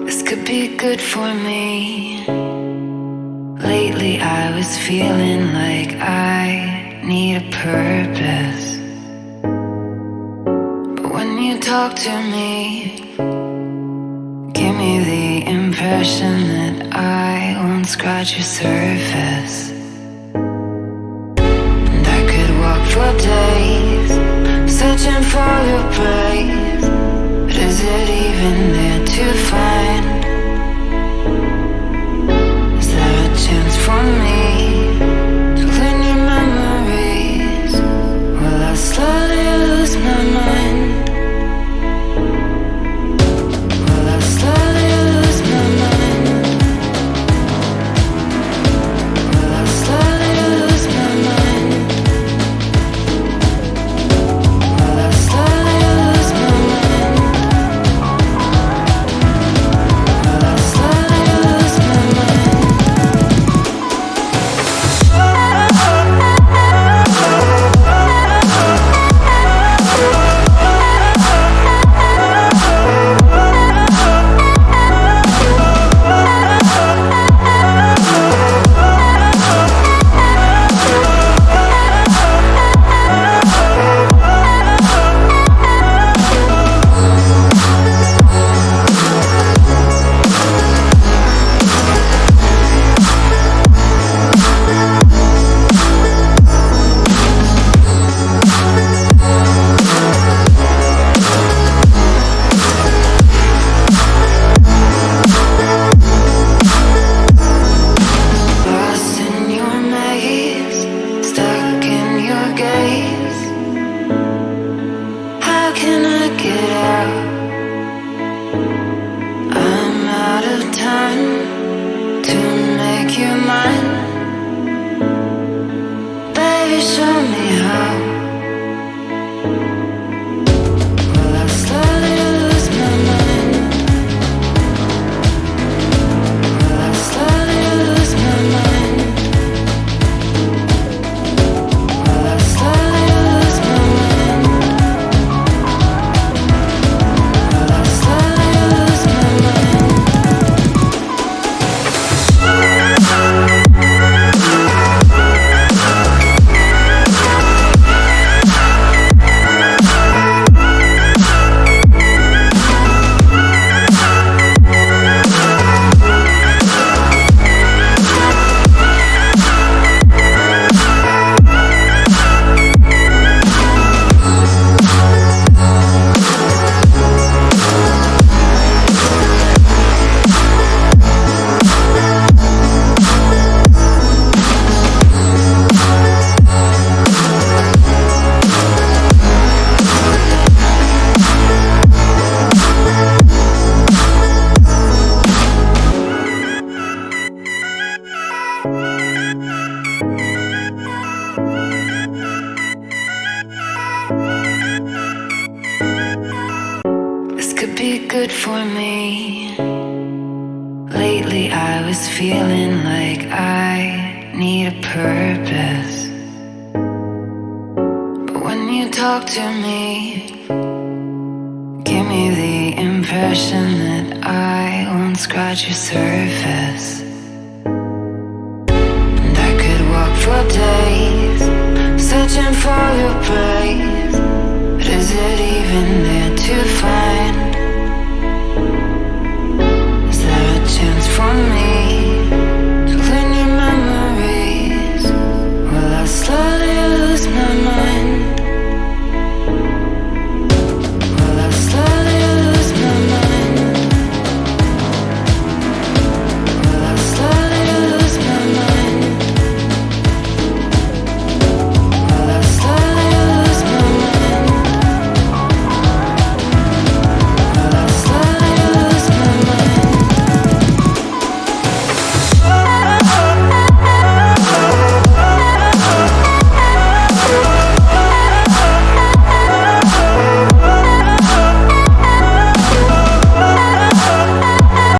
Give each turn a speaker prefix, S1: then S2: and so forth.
S1: This could be good for me. Lately I was feeling like I need a purpose. But when you talk to me, give me the impression that I won't scratch your surface. And I could walk for days, searching for your praise. But is it even there to find? Is there a chance for me to clean your memories? Will I slowly lose my mind? Will I slowly lose my mind? Will I slowly lose my mind? Will I slowly lose my mind? Will I slowly lose my mind? Lost in your maze, stuck in your gaze. How can I get out? I'm out of time to make you mine. Baby, show me how. Will I slowly lose my mind? Will I slowly lose my mind? Will I slowly lose my mind? Will I slowly lose my mind? This could be good for me. Lately I was feeling like I need a purpose. But when you talk to me, give me the impression that I won't scratch your surface. And I could walk for days, searching for your praise. But is it even there to find?